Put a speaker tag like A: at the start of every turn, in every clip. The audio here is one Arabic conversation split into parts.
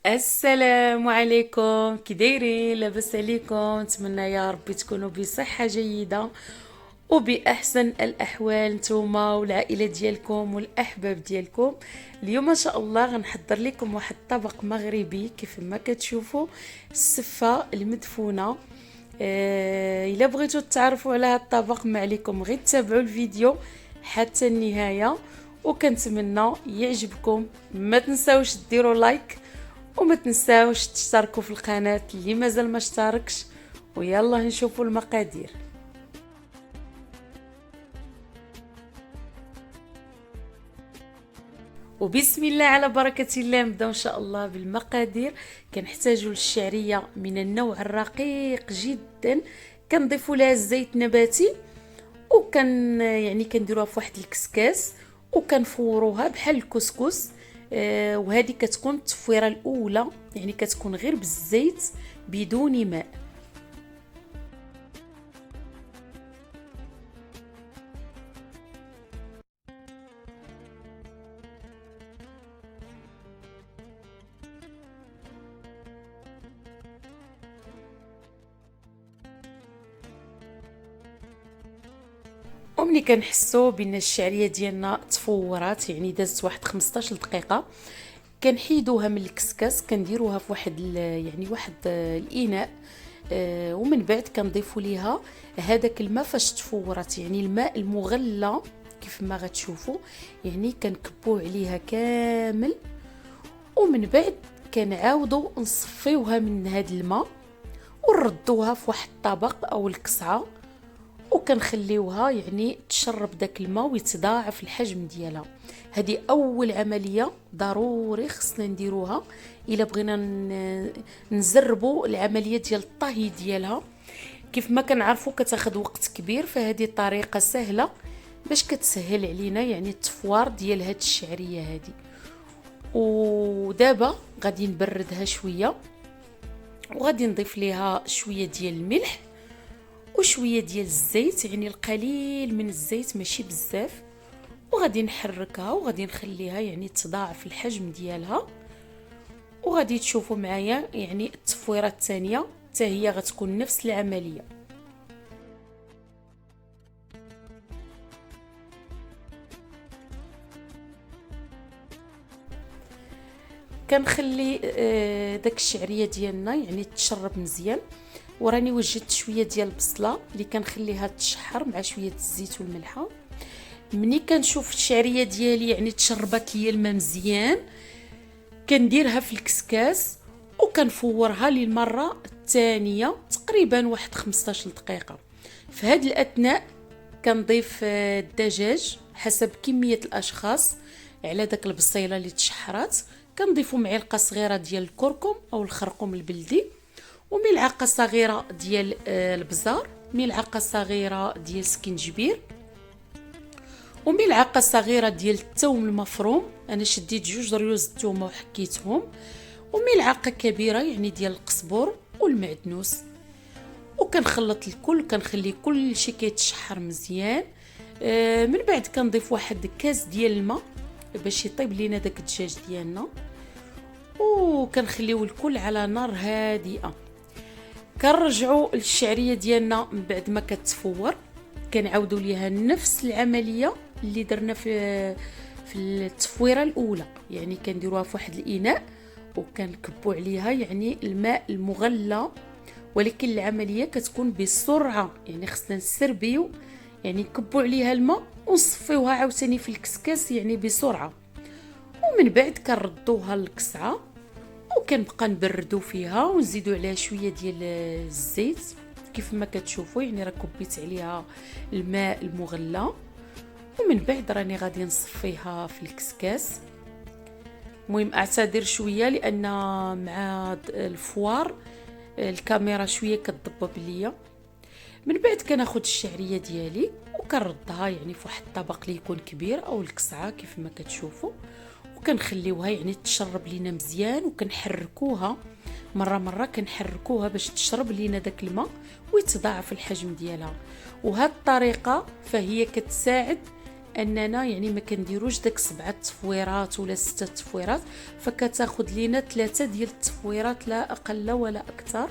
A: السلام عليكم، كي دايرين؟ لاباس عليكم؟ نتمنى يا ربي تكونوا بصحة جيدة وبأحسن الأحوال نتوما والعائلة ديالكم والأحباب ديالكم. اليوم إن شاء الله غنحضر لكم واحد الطبق مغربي كيف ما كتشوفوا، السفة المدفونة. إلا بغيتوا تعرفوا على هذا الطبق ما عليكم غير تتابعوا الفيديو حتى النهاية، وكنتمنى يعجبكم. ما تنساوش ديروا لايك وما تنساوش تشتركوا في القناة اللي مازال ما اشتركش. ويلا نشوفوا المقادير. وبسم الله على بركة الله نبداو ان شاء الله بالمقادير. كنحتاجوا للشعرية من النوع الرقيق جدا، كنضيفوا لها الزيت نباتي، كنديروها في واحد الكسكاس وكنفوروها بحال الكسكس. وهذه كتكون التفويره الاولى، يعني كتكون غير بالزيت بدون ماء. وملي كنحسوا بان الشعريه ديالنا تفورات، يعني دازت واحد 15 دقيقه، كنحيدوها من الكسكاس، كنديروها في واحد الاناء. ومن بعد كنضيفوا ليها هذاك الماء فاش تفورات، يعني الماء المغلى كيف ما غتشوفوا، يعني كنكبوا عليها كامل. ومن بعد كنعاودوا نصفيوها من هذا الماء ونردوها في واحد الطبق او الكسعه، وكنخليوها يعني تشرب داك الماء ويتضاعف الحجم ديالها. هذه اول عمليه ضروري خصنا نديروها الا بغينا نزربوا العمليه ديال الطهي ديالها. كيف ما كنعرفوا كتاخذ وقت كبير، فهذه طريقه سهله باش كتسهل علينا يعني التفوار ديال هاد الشعريه هذه. ودابا غادي نبردها شويه، وغادي نضيف ليها شويه ديال الملح وشويه ديال الزيت، يعني القليل من الزيت ماشي بزاف. وغادي نحركها وغادي نخليها يعني تضاعف الحجم ديالها. وغادي تشوفوا معايا يعني التفويره الثانيه حتى هي غتكون نفس العمليه. كنخلي داك الشعريه ديالنا يعني تشرب مزيان. وراني وجدت شويه ديال البصله اللي كنخليها تشحر مع شويه الزيت والملحه. مني كنشوف الشعريه ديالي يعني تشربت ليا الماء مزيان، كنديرها في الكسكاس وكنفورها للمره الثانيه تقريبا واحد 15 دقيقه. في هذا الاثناء كنضيف الدجاج حسب كميه الاشخاص على داك البصيله اللي تشحرات. كنضيفوا معلقه صغيره ديال الكركم او الخرقوم البلدي، وملعقه صغيره ديال البزار، ملعقه صغيره ديال سكنجبير، وملعقه صغيره ديال الثوم المفروم. انا شديت 2 ريوز الثوم وحكيتهم، وملعقه كبيره يعني ديال القزبر والمعدنوس. وكنخلط الكل، كنخلي كل شيء كيتشحر مزيان. من بعد كنضيف واحد كاس ديال الماء باش يطيب لينا داك الدجاج ديالنا، وكنخليو الكل على نار هادئه. كنرجعوا للشعريه ديالنا من بعد ما كتفور، كنعاودوا ليها نفس العمليه اللي درنا في التفويره الاولى، يعني كنديروها في واحد الاناء وكنكبوا عليها يعني الماء المغلى. ولكن العمليه كتكون بسرعه، يعني خصنا نسربيو، يعني نكبوا عليها الماء ونصفيوها عاوتاني في الكسكاس يعني بسرعه. ومن بعد كنردوها للكسعه وكنبقى نبردو فيها ونزيدو عليها شويه ديال الزيت كيف ما كتشوفوا، يعني راه كبيت عليها الماء المغلى. ومن بعد راني غادي نصفيها في الكسكاس. المهم اعتذر شويه لان مع الفوار الكاميرا شويه كتضبب ليا. من بعد كناخذ الشعريه ديالي وكنردها يعني في واحد الطبق اللي يكون كبير او الكسعه كيف ما كتشوفوا، وكنخليوها يعني تشرب لينا مزيان، وكنحركوها مره كنحركوها باش تشرب لينا داك الماء ويتضاعف الحجم ديالها. وهاد الطريقه فهي كتساعد اننا يعني ما كنديروش داك 7 تصفويرات ولا 6 تصفويرات، فكتاخذ لينا 3 ديال التصفويرات لا اقل ولا اكثر.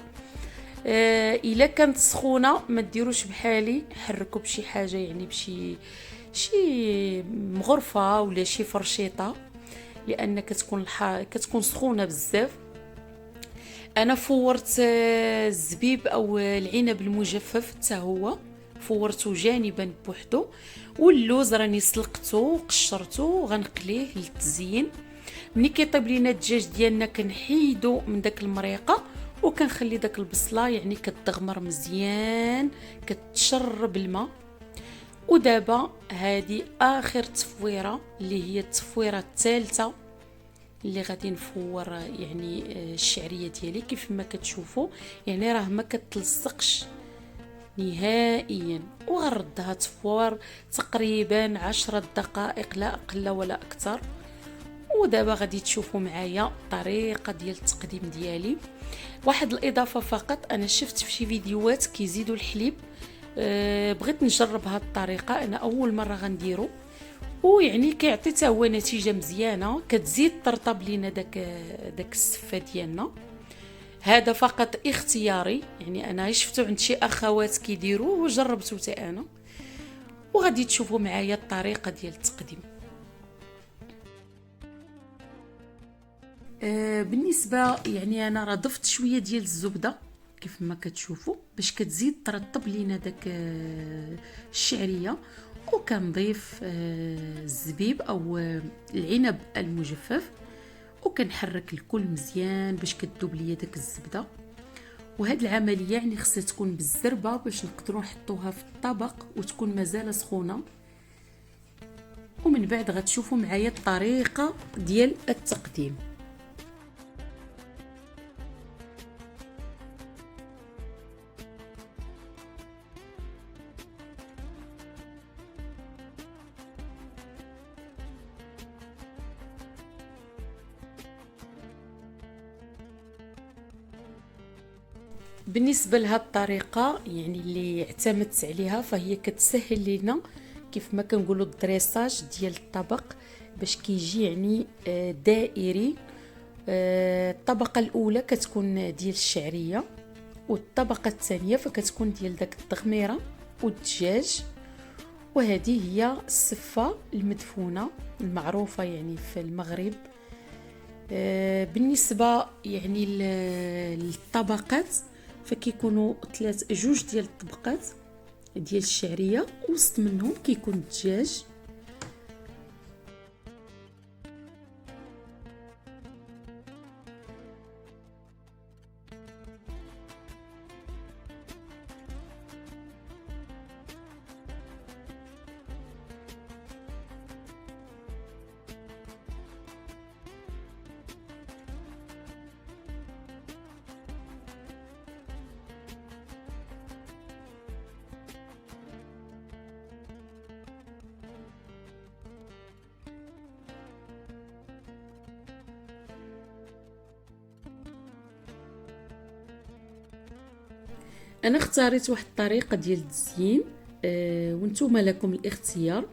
A: الا كانت سخونه ما ديروش بحالي، حركوا بشي حاجه يعني شي مغرفه ولا شي فرشيطه، لان كتكون سخونه بزاف. انا فورت الزبيب او العنب المجفف حتى هو فورته جانبا بوحدو، واللوز راني سلقته وقشرته وغنقليه للتزيين. ملي كيطيب لينا الدجاج ديالنا كنحيدو من داك المريقه وكنخلي داك البصله يعني كتغمر مزيان كتشرب الماء. ودابا هذه اخر تصفويره اللي هي التصفويره الثالثه اللي غادي نفور يعني الشعريه ديالي. كيف ما كتشوفوا يعني راه ما كتلصقش نهائيا، وغنردها تفور تقريبا 10 دقائق لا اقل ولا اكثر. ودابا غادي تشوفوا معايا الطريقه ديال التقديم ديالي. واحد الاضافه فقط، انا شفت في شي فيديوهات كيزيدوا الحليب، بغيت نجرب هاد الطريقه، انا اول مره غنديرو، ويعني كيعطي حتى هو نتيجه مزيانه، كتزيد ترطب لينا داك السفه ديالنا. هذا فقط اختياري، يعني انا شفتو عند شي اخوات كيديروه وجربته حتى انا، وغادي تشوفوا معايا الطريقه ديال التقديم. بالنسبه يعني انا راه ضفت شويه ديال الزبده كيف ما كتشوفوا باش كتزيد ترطب لينا داك الشعريه، وكنضيف الزبيب او العنب المجفف، وكنحرك الكل مزيان باش كتذوب ليا داك الزبده. وهاد العمليه يعني خصها تكون بالزربه باش نقدروا نحطوها في الطبق وتكون مازال سخونه. ومن بعد غتشوفوا معايا الطريقه ديال التقديم. بالنسبه لهاد الطريقه يعني اللي اعتمدت عليها، فهي كتسهل لنا كيف ما كنقولوا الدريساج ديال الطبق باش كيجي يعني دائري. الطبقه الاولى كتكون ديال الشعريه، والطبقه الثانيه فكتكون ديال داك التغميره والدجاج. وهذه هي السفه المدفونه المعروفه يعني في المغرب. بالنسبه يعني للطبقات فكيكونوا جوج ديال الطبقات ديال الشعريه، وسط منهم كيكون الدجاج. انا اختاريت واحد الطريقه ديال التزيين، وانتم لكم الاختيار.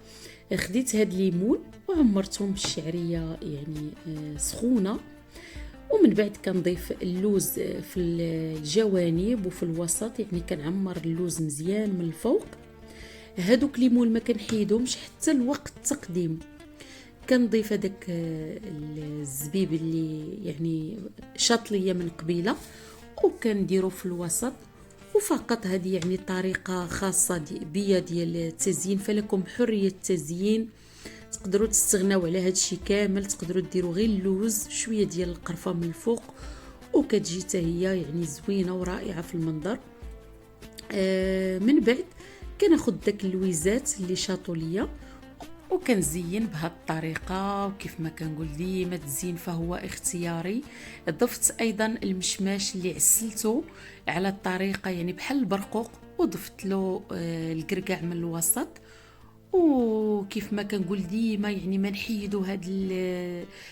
A: خديت هاد الليمون وعمرتهم بالشعريه يعني سخونه، ومن بعد كنضيف اللوز في الجوانب وفي الوسط، يعني كنعمر اللوز مزيان من الفوق. هادوك ليمون ما كنحيدهمش حتى الوقت التقديم. كنضيف هذاك الزبيب اللي يعني شاط ليا من قبيله وكنديرو في الوسط. وفقط هذه يعني طريقه خاصه بيا ديال التزيين، فلكم حريه التزيين. تقدروا تستغناو على هذا الشيء كامل، تقدروا ديروا غير اللوز شويه ديال القرفه من الفوق وكتجي حتى هي يعني زوينه ورائعه في المنظر. من بعد كناخذ داك اللويزات اللي شاطوا ليا وكنزين بهذه الطريقه. وكيف ما كنقول ديما التزيين فهو اختياري. ضفت ايضا المشماش اللي عسلته على الطريقه يعني بحال البرقوق، وضفت له القرقاع من الوسط. وكيف ما كنقول ديما يعني ما نحيدوا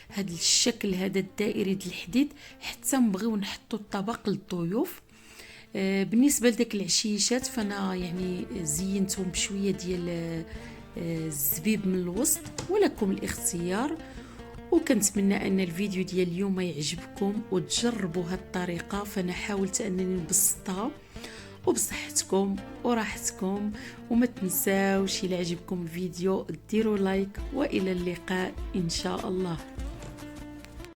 A: هذا الشكل هذا الدائري ديال الحديد حتى نبغيو نحطوا الطبق للضيوف. بالنسبه لديك العشيشات فانا يعني زينتهم بشويه ديال الزبيب من الوسط، ولكم الاختيار. وكنتمنى ان الفيديو ديال اليوم يعجبكم وتجربوا هاد الطريقه، فانا حاولت انني نبسطها وبصحتكم وراحتكم. وما تنساوش الى عجبكم الفيديو ديروا لايك، والى اللقاء ان شاء الله.